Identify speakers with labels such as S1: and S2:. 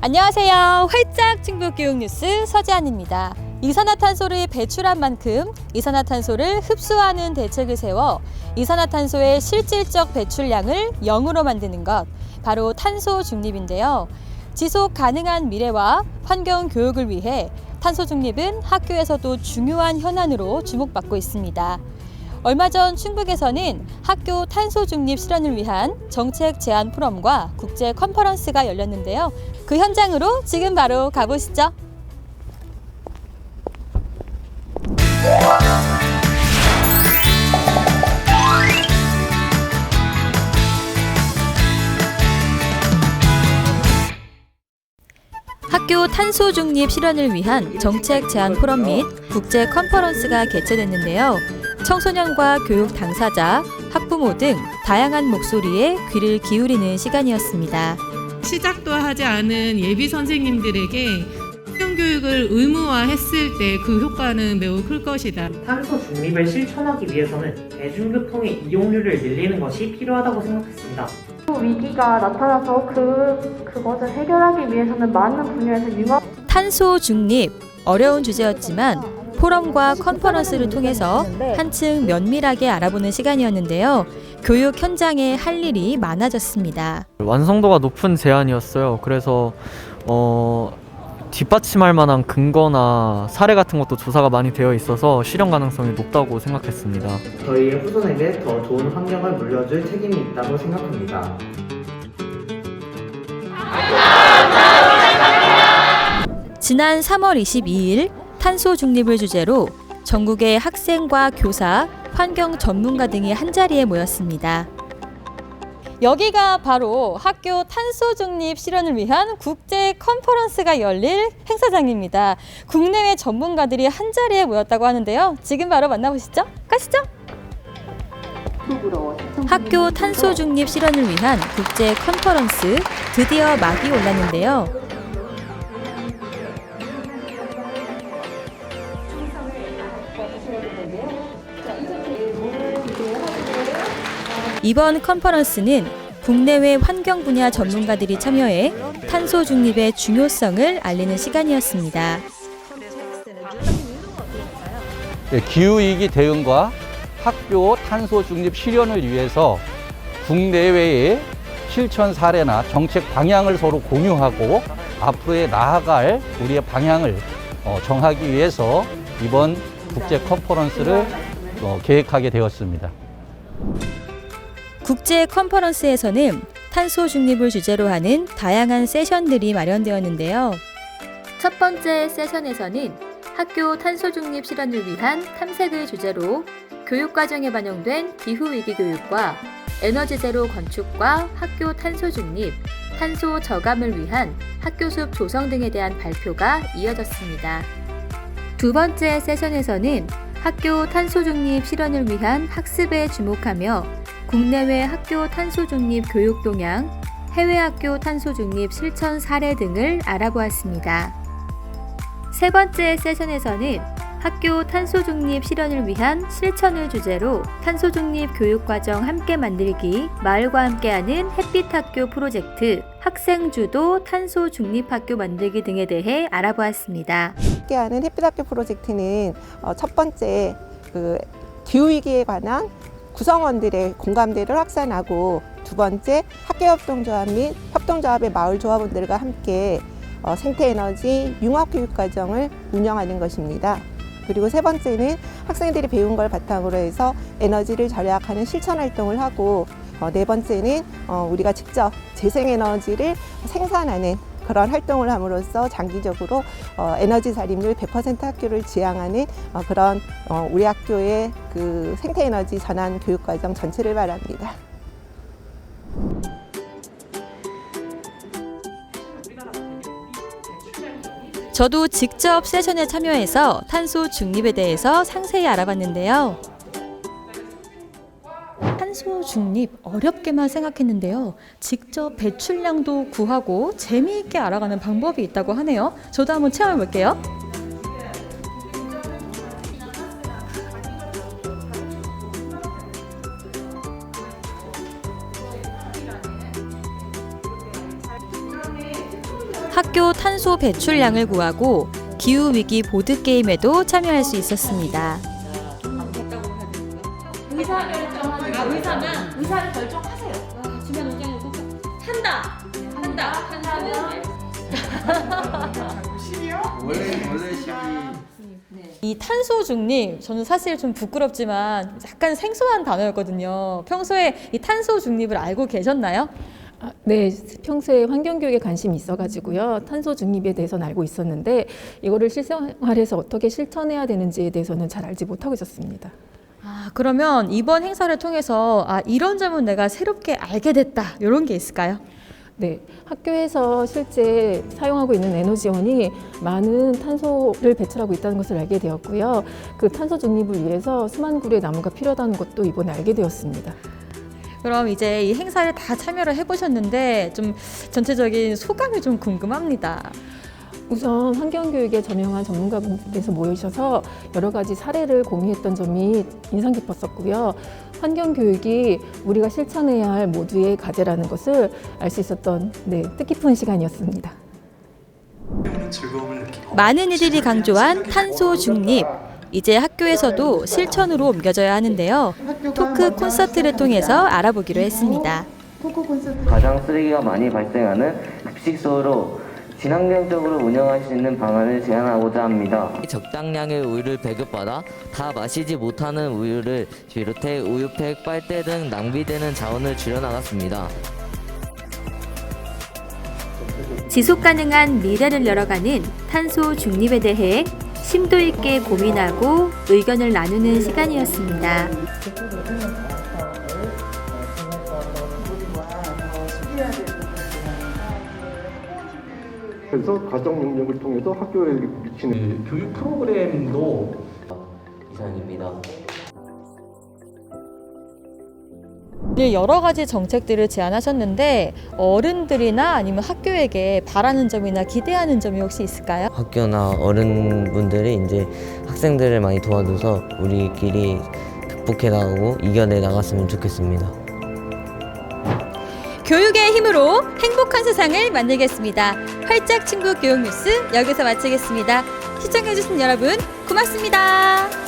S1: 안녕하세요. 활짝 충북교육 뉴스 서지안입니다. 이산화탄소를 배출한 만큼 이산화탄소를 흡수하는 대책을 세워 이산화탄소의 실질적 배출량을 0으로 만드는 것, 바로 탄소 중립인데요. 지속 가능한 미래와 환경 교육을 위해 탄소 중립은 학교에서도 중요한 현안으로 주목받고 있습니다. 얼마 전 충북에서는 학교 탄소 중립 실현을 위한 정책 제안 포럼과 국제 컨퍼런스가 열렸는데요. 그 현장으로 지금 바로 가보시죠. 학교 탄소 중립 실현을 위한 정책 제안 포럼 및 국제 컨퍼런스가 개최됐는데요. 청소년과 교육 당사자, 학부모 등 다양한 목소리에 귀를 기울이는 시간이었습니다.
S2: 시작도 하지 않은 예비 선생님들에게 환경교육을 의무화했을 때 그 효과는 매우 클 것이다.
S3: 탄소 중립을 실천하기 위해서는 대중교통의 이용률을 늘리는 것이 필요하다고 생각했습니다.
S4: 위기가 나타나서 그것을 해결하기 위해서는 많은 분야에서 융합.
S1: 탄소 중립, 어려운 주제였지만 포럼과 컨퍼런스를 통해서 한층 면밀하게 알아보는 시간이었는데요. 교육 현장에 할 일이 많아졌습니다.
S5: 완성도가 높은 제안이었어요. 그래서 뒷받침할 만한 근거나 사례 같은 것도 조사가 많이 되어 있어서 실현 가능성이 높다고 생각했습니다.
S3: 저희의 후손에게 더 좋은 환경을 물려줄 책임이 있다고 생각합니다.
S1: 지난 3월 22일 탄소 중립을 주제로 전국의 학생과 교사, 환경 전문가 등이 한자리에 모였습니다. 여기가 바로 학교 탄소 중립 실현을 위한 국제 컨퍼런스가 열릴 행사장입니다. 국내외 전문가들이 한자리에 모였다고 하는데요. 지금 바로 만나보시죠. 가시죠. 학교 탄소 중립 실현을 위한 국제 컨퍼런스 드디어 막이 올랐는데요. 이번 컨퍼런스는 국내외 환경 분야 전문가들이 참여해 탄소 중립의 중요성을 알리는 시간이었습니다.
S6: 기후위기 대응과 학교 탄소 중립 실현을 위해서 국내외의 실천 사례나 정책 방향을 서로 공유하고 앞으로의 나아갈 우리의 방향을 정하기 위해서 이번 국제 컨퍼런스를 계획하게 되었습니다.
S1: 국제 컨퍼런스에서는 탄소 중립을 주제로 하는 다양한 세션들이 마련되었는데요. 첫 번째 세션에서는 학교 탄소 중립 실현을 위한 탐색을 주제로 교육과정에 반영된 기후위기 교육과 에너지 제로 건축과 학교 탄소 중립, 탄소 저감을 위한 학교 숲 조성 등에 대한 발표가 이어졌습니다. 두 번째 세션에서는 학교 탄소 중립 실현을 위한 학습에 주목하며 국내외 학교 탄소 중립 교육 동향, 해외 학교 탄소 중립 실천 사례 등을 알아보았습니다. 세 번째 세션에서는 학교 탄소 중립 실현을 위한 실천을 주제로 탄소 중립 교육 과정 함께 만들기, 마을과 함께하는 햇빛 학교 프로젝트, 학생 주도 탄소 중립 학교 만들기 등에 대해 알아보았습니다.
S7: 함께하는 햇빛 학교 프로젝트는 첫 번째 기후위기에 관한 구성원들의 공감대를 확산하고, 두 번째 학교협동조합 및 협동조합의 마을조합원들과 함께 생태에너지 융합교육과정을 운영하는 것입니다. 그리고 세 번째는 학생들이 배운 걸 바탕으로 해서 에너지를 절약하는 실천활동을 하고, 네 번째는 우리가 직접 재생에너지를 생산하는 그런 활동을 함으로써 장기적으로 에너지 살림률 100% 학교를 지향하는 그런 우리 학교의 그 생태에너지 전환 교육과정 전체를 말합니다.
S1: 저도 직접 세션에 참여해서 탄소 중립에 대해서 상세히 알아봤는데요. 탄소 중립 어렵게만 생각했는데요. 직접 배출량도 구하고 재미있게 알아가는 방법이 있다고 하네요. 저도 한번 체험해 볼게요. 학교 탄소 배출량을 구하고 기후위기 보드게임에도 참여할 수 있었습니다.
S8: 의사를 결정하세요. 중간 의견을 한다.
S1: 이 탄소 중립, 저는 사실 좀 부끄럽지만 약간 생소한 단어였거든요. 평소에 이 탄소 중립을 알고 계셨나요?
S9: 네, 평소에 환경교육에 관심이 있어가지고요. 탄소 중립에 대해서는 알고 있었는데 이거를 실생활에서 어떻게 실천해야 되는지에 대해서는 잘 알지 못하고 있었습니다.
S1: 그러면 이번 행사를 통해서 이런 점은 내가 새롭게 알게 됐다, 이런 게 있을까요?
S9: 네, 학교에서 실제 사용하고 있는 에너지원이 많은 탄소를 배출하고 있다는 것을 알게 되었고요. 그 탄소 중립을 위해서 수만 그루의 나무가 필요하다는 것도 이번에 알게 되었습니다.
S1: 그럼 이제 이 행사를 다 참여를 해보셨는데 좀 전체적인 소감이 좀 궁금합니다.
S9: 우선 환경교육에 저명한 전문가분들께서 모이셔서 여러 가지 사례를 공유했던 점이 인상 깊었었고요. 환경교육이 우리가 실천해야 할 모두의 과제라는 것을 알 수 있었던 뜻깊은 시간이었습니다.
S1: 많은 이들이 강조한 탄소 중립. 이제 학교에서도 실천으로 옮겨져야 하는데요. 토크 콘서트를 통해서 알아보기로 했습니다.
S10: 가장 쓰레기가 많이 발생하는 급식소로 친환경적으로 운영할 수 있는 방안을 제안하고자 합니다. 적당량의 우유를 배급받아 다 마시지 못하는 우유를 비롯해 우유팩, 빨대 등 낭비되는 자원을 줄여나갔습니다.
S1: 지속가능한 미래를 열어가는 탄소 중립에 대해 심도 있게 고민하고 의견을 나누는 시간이었습니다.
S11: 그래서 가정 영역을 통해서 학교에 미치는 교육 프로그램도
S10: 이상입니다.
S1: 네, 여러 가지 정책들을 제안하셨는데 어른들이나 아니면 학교에게 바라는 점이나 기대하는 점이 혹시 있을까요?
S10: 학교나 어른분들이 이제 학생들을 많이 도와줘서 우리끼리 극복해 나가고 이겨내 나갔으면 좋겠습니다.
S1: 교육의 힘으로 행복한 세상을 만들겠습니다. 활짝 친구 교육 뉴스 여기서 마치겠습니다. 시청해주신 여러분 고맙습니다.